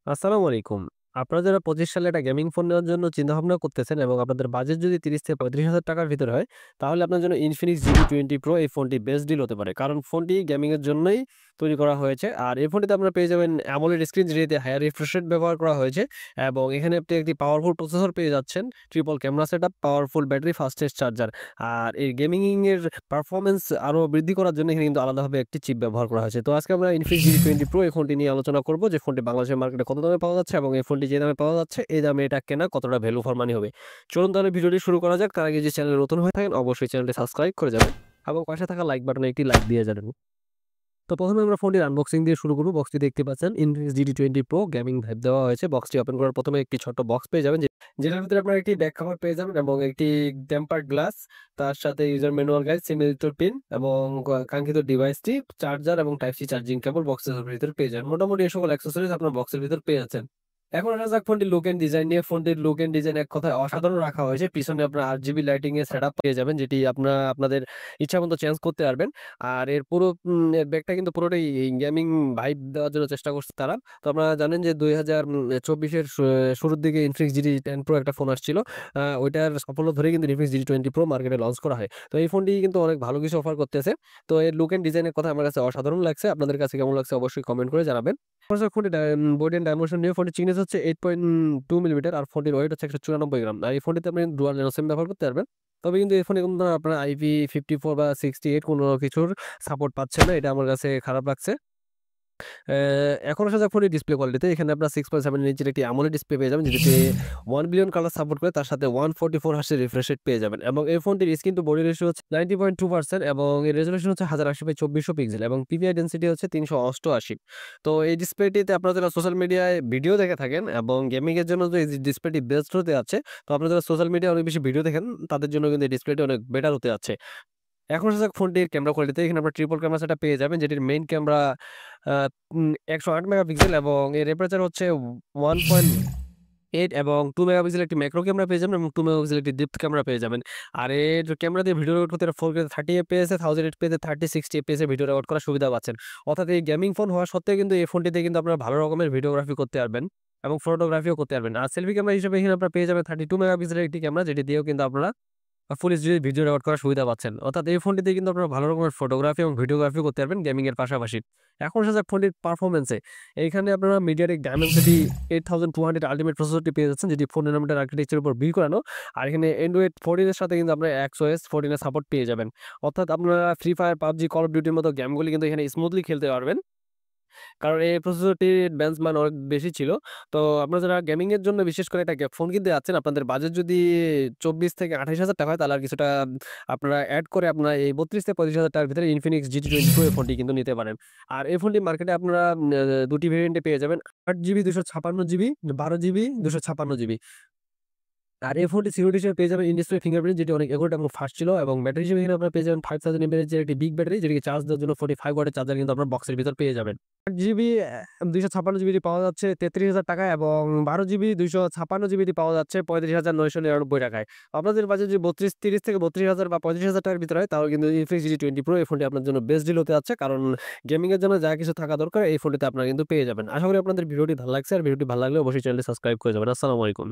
আসসালামু আলাইকুম। আপনারা যারা ২৫ সালে একটা গেমিং ফোন নেওয়ার জন্য চিন্তাভাবনা করতেছেন এবং আপনাদের বাজেট যদি ৩০,০০০-৩৫,০০০ টাকার ভিতরে হয়, তাহলে আপনার জন্য Infinix GT20 Pro এই ফোনটি বেস্ট ডিল হতে পারে। কারণ ফোনটি গেমিং এর জন্যই তৈরি করা হয়েছে। আর এই ফোনটিতে আপনারা পেয়ে যাবেন AMOLED স্ক্রিন যেটিতে হায়ার রিফ্রেশ রেট ব্যবহার করা হয়েছে এবং এখানে আপনি একটি পাওয়ারফুল প্রসেসর পেয়ে যাচ্ছেন, triple camera setup, powerful battery, fastest charger. আর এই গেমিং এর পারফরম্যান্স আরো বৃদ্ধি করার জন্য এখানে কিন্তু আলাদাভাবে একটি চিপ ব্যবহার করা হয়েছে। তো আজকে আমরা Infinix GT20 Pro এই ফোনটি নিয়ে আলোচনা করব যে ফোনটি বাংলাদেশের মার্কেটে কত দামে পাওয়া যাচ্ছে এবং এই ফোনটি যে দামে পাওয়া যাচ্ছে এই দামে এটা কেনা কতটা ভ্যালু ফর মানি হবে। চলুন তাহলে ভিডিওটি শুরু করা যাক। তার আগে যে চ্যানেলে নতুন হয়ে থাকেন অবশ্যই চ্যানেলটি সাবস্ক্রাইব করে যাবেন এবং পাশে থাকা লাইক বাটনে একটি লাইক দিয়ে যাবেন। তো ১ম এ আমরা ফোনটির আনবক্সিং দিয়ে শুরু করব। বক্সটি দেখতে পাচ্ছেন Infinix GT20 Pro gaming vibe দেওয়া হয়েছে। বক্সটি ওপেন করার ১ম এ একটি ছোট্ট বক্স পেয়ে যাবেন যেটার ভিতরে আপনারা একটি ব্যাক কভার পেয়ে যাবেন এবং একটি টেম্পারড গ্লাস, তার সাথে ইউজার ম্যানুয়াল গাইড, সিম এডিটর পিন এবং কাঙ্ক্ষিত ডিভাইসটি, চার্জার এবং টাইপ সি চার্জিং কেবল বক্সের ভিতরে পেয়ে যাবেন। মোটামুটি এই সকল অ্যাক্সেসরিজ আপনার বক্সের ভিতর পেয়ে যাচ্ছেন। এখন আসা যাক ফোনটির লুক এন্ড ডিজাইন নিয়ে। ফোনটির লুক এন্ড ডিজাইন এক কথায় অসাধারণ রাখা হয়েছে। পিছনে আপনার RGB লাইটিং এর সেটআপ পেয়ে যাবেন যেটি আপনাদের ইচ্ছামত চেঞ্জ করতে পারবেন। আর এর পুরো এর ব্যাকটা কিন্তু পুরোটাই গেমিং ভাইব দেওয়ার জন্য চেষ্টা করছে তারা। তো আপনারা জানেন যে ২০২৪ এর শুরুর দিকে Infinix GT10 Pro একটা ফোন আসছিল। ওইটার সাফল্য ধরেই কিন্তু Infinix GT20 Pro মার্কেটে লঞ্চ করা হয়। তো এই ফোনটি কিন্তু অনেক ভালো কিছু অফার করতেছে। তো এর লুক এন্ড ডিজাইন এর কথা আমার কাছে অসাধারণ লাগছে। আপনাদের কাছে কেমন লাগছে অবশ্যই কমেন্ট করে জানাবেন। ফোনটি বডি এন্ড ডাইমেনশন নিয়ে ফোনটির চিকনেস হচ্ছে 8.2 মিলিমিটার আর ফোনটির ওয়েট হচ্ছে ১৯৪ গ্রাম। আর এই ফোনটিতে আপনি ডুয়াল ন্যানো সিম ব্যবহার করতে পারবেন। তবে কিন্তু এই ফোনে কিন্তু আপনার IP54 বা 68 কোনো কিছুর সাপোর্ট পাচ্ছেন না। এটা আমার কাছে খারাপ লাগছে। অ্যা এখন আসা যাক ফোনের ডিসপ্লে কোয়ালিটিতে। এখানে আপনার 6.7 ইঞ্চির একটি AMOLED ডিসপ্লে পেয়ে যাবেন যেটিতে 1 বিলিয়ন কালার সাপোর্ট করে, তার সাথে 144 হার্টজ এর রিফ্রেশ রেট পেয়ে যাবেন এবং এই ফোনটির স্ক্রিন টু বডি রেশিও হচ্ছে 90.2% এবং এর রেজোলিউশন হচ্ছে 1080x2400 পিক্সেল এবং পিপিআই ডেনসিটি হচ্ছে ৩৮৮। তো এই ডিসপ্লেটিতে আপনারা যারা সোশ্যাল মিডিয়ায় ভিডিও দেখে থাকেন এবং গেমিং এর জন্য যে এই ডিসপ্লেটি বেস্ট হতে যাচ্ছে, তো আপনারা যারা সোশ্যাল মিডিয়ায় অনেক বেশি ভিডিও দেখেন তাদের জন্য কিন্তু এই ডিসপ্লেটি অনেক বেটার হতে যাচ্ছে। এখন আসা যাক ফোনটির ক্যামেরা কোয়ালিটিতে। এখানে আপনার ট্রিপল ক্যামেরা সেটআপ পেয়ে যাবেন যেটির মেইন ক্যামেরা আ ১০৮ মেগাপিক্সেল এবং এর অ্যাপারচার হচ্ছে 1.8 এবং 2 মেগাপিক্সেল একটি ম্যাক্রো ক্যামেরা পেয়ে যাবেন এবং 2 মেগাপিক্সেল একটি ডেপথ ক্যামেরা পেয়ে যাবেন। আর এর ক্যামেরা দিয়ে ভিডিও রেকর্ড করতে 4K 30 এফপিএস এ, 1000 এফপিএস এ, 30 60 এফপিএস এ ভিডিও রেকর্ড করার সুবিধা পাচ্ছেন। অর্থাৎ এই গেমিং ফোন হওয়া সত্ত্বেও কিন্তু এই ফোনটিতে কিন্তু আপনারা ভালো রকমের ভিডিওগ্রাফি করতে পারবেন এবং ফটোগ্রাফিও করতে পারবেন। আর সেলফি ক্যামেরা হিসেবে এখানে আপনারা পেয়ে যাবেন 32 মেগাপিক্সেলের একটি ক্যামেরা যেটি দিয়েও কিন্তু আপনারা ফুল এইচডি ভিডিও রেকর্ড করার সুবিধা পাচ্ছেন। অর্থাৎ এই ফোনটিতে কিন্তু আপনারা ভালো রকমের ফটোগ্রাফি এবং ভিডিওগ্রাফি করতে পারবেন গেমিং এর পাশাপাশি। এখন আসা যাক ফোনটির পারফরম্যান্স এ। এইখানে আপনারা MediaTek Dimensity 8200 আল্টিমেট প্রসেসরটি পেয়ে যাচ্ছেন যেটি 4 ন্যানোমিটার আর্কিটেকচার উপর বিল্ড করানো। আর এখানে Android 14 এর সাথে কিন্তু আপনারা XOS 14 এর সাপোর্ট পেয়ে যাবেন। অর্থাৎ আপনারা free fire, PUBG, Call of Duty এর মতো গেমগুলি কিন্তু এখানে স্মুথলি খেলতে পারবেন। কারণ এই প্রসেসরটির বেঞ্চ মান অনেক বেশি ছিল। তো আপনারা যারা গেমিং এর জন্য বিশেষ করে একটা ফোন কিনতে যাচ্ছেন, আপনাদের বাজেট যদি ২৪,০০০-২৮,০০০ টাকা হয় তাহলে আর কিছুটা আপনারা এড করে আপনারা এই ৩২,০০০-৩৫,০০০ টাকার ভিতরে Infinix GT20 Pro এই ফোনটি কিন্তু নিতে পারেন। আর এই ফোনটি মার্কেটে আপনারা ২ টি ভেরিয়েন্টে পেয়ে যাবেন। ৮জিবি, ২৫৬জিবি, ১২জিবি, ২56জিবি। আর এই ফোনটি সিকিউরিটি হিসেবে পেয়ে যাবেন ইন ডিসপ্লে ফিঙ্গারপ্রিন্ট যেটি অনেক একুরেট এবং ফাস্ট ছিল এবং ব্যাটারি হিসেবে এখানে আপনারা পেয়ে যাবেন 5000 এর একটি বিগ ব্যাটারি যেটিকে চার্জ দেওয়ার জন্য 45 ওয়াটের চার্জার কিন্তু আপনার বক্সের ভিতর পেয়ে যাবেন। ৮জিবি ২56জিবি পাওয়া যাচ্ছে ৩৩,০০০ টাকায় এবং ১২জিবি ২56জিবি পাওয়া যাচ্ছে ৩৫,৯৯৯ টাকায়। আপনাদের বাজেট যদি ৩০ থেকে ৩২,০০০ বা ৩৫,০০০ টাকার ভিতরে হয় তাহলে কিন্তু Infinix GT20 Pro এই ফোনটি আপনার জন্য বেস্ট ডিল হতে যাচ্ছে। কারণ গেমিং এর জন্য যা কিছু থাকা দরকার এই ফোনটিতে আপনারা কিন্তু পেয়ে যাবেন। আশা করি আপনাদের ভিডিওটি ভালো লাগছে। আর ভিডিওটি ভালো লাগলে অবশ্যই চ্যানেলটি সাবস্ক্রাইব করে যাবেন। আসসালামু আলাইকুম।